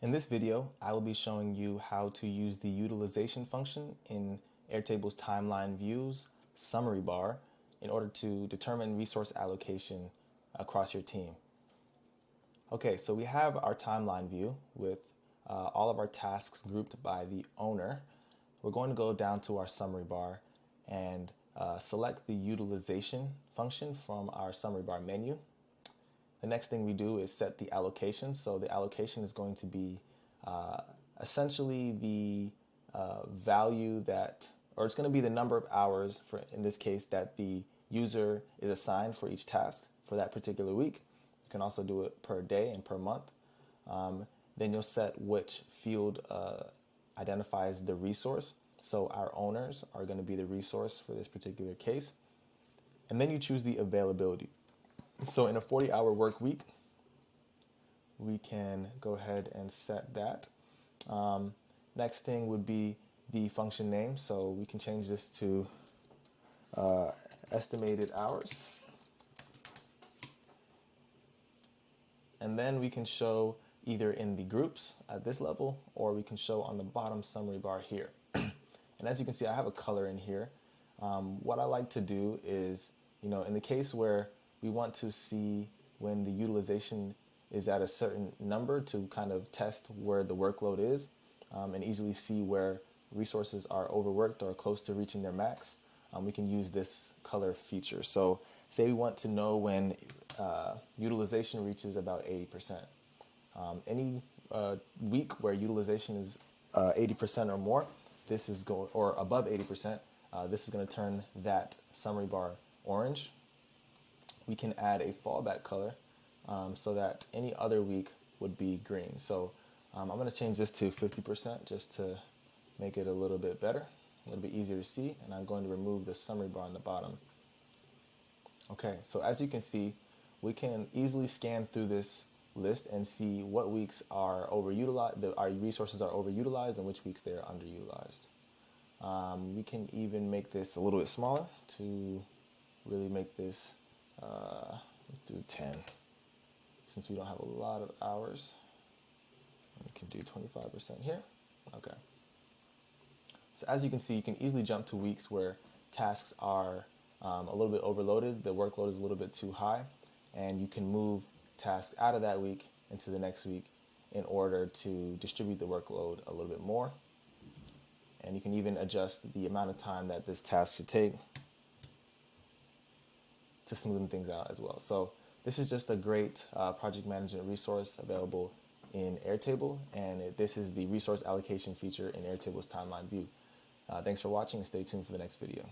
In this video, I will be showing you how to use the utilization function in Airtable's timeline views summary bar in order to determine resource allocation across your team. Okay, so we have our timeline view with all of our tasks grouped by the owner. We're going to go down to our summary bar and select the utilization function from our summary bar menu. The next thing we do is set the allocation. So the allocation is going to be essentially the value that, or it's going to be the number of hours, for in this case, that the user is assigned for each task for that particular week. You can also do it per day and per month. Then you'll set which field identifies the resource. So our owners are going to be the resource for this particular case. And then you choose the availability. So in a 40-hour work week, we can go ahead and set that. Next thing would be the function name. So we can change this to estimated hours. And then we can show either in the groups at this level, or we can show on the bottom summary bar here. And as you can see, I have a color in here. What I like to do is, in the case where we want to see when the utilization is at a certain number to kind of test where the workload is and easily see where resources are overworked or close to reaching their max, we can use this color feature. So say we want to know when utilization reaches about 80%. Any week where utilization is 80% or more, this is going, or above 80%, this is going to turn that summary bar orange. We can add a fallback color so that any other week would be green. So I'm going to change this to 50% just to make it a little bit better, a little bit easier to see. And I'm going to remove the summary bar on the bottom. Okay, so as you can see, we can easily scan through this list and see what weeks are overutilized, our resources are overutilized, and which weeks they are underutilized. We can even make this a little bit smaller to really make this, let's do 10, since we don't have a lot of hours. We can do 25% here. Okay. So as you can see, you can easily jump to weeks where tasks are a little bit overloaded, the workload is a little bit too high, and you can move tasks out of that week into the next week in order to distribute the workload a little bit more. And you can even adjust the amount of time that this task should take to smoothen things out as well. So this is just a great project management resource available in Airtable, and this is the resource allocation feature in Airtable's timeline view. Thanks for watching, and stay tuned for the next video.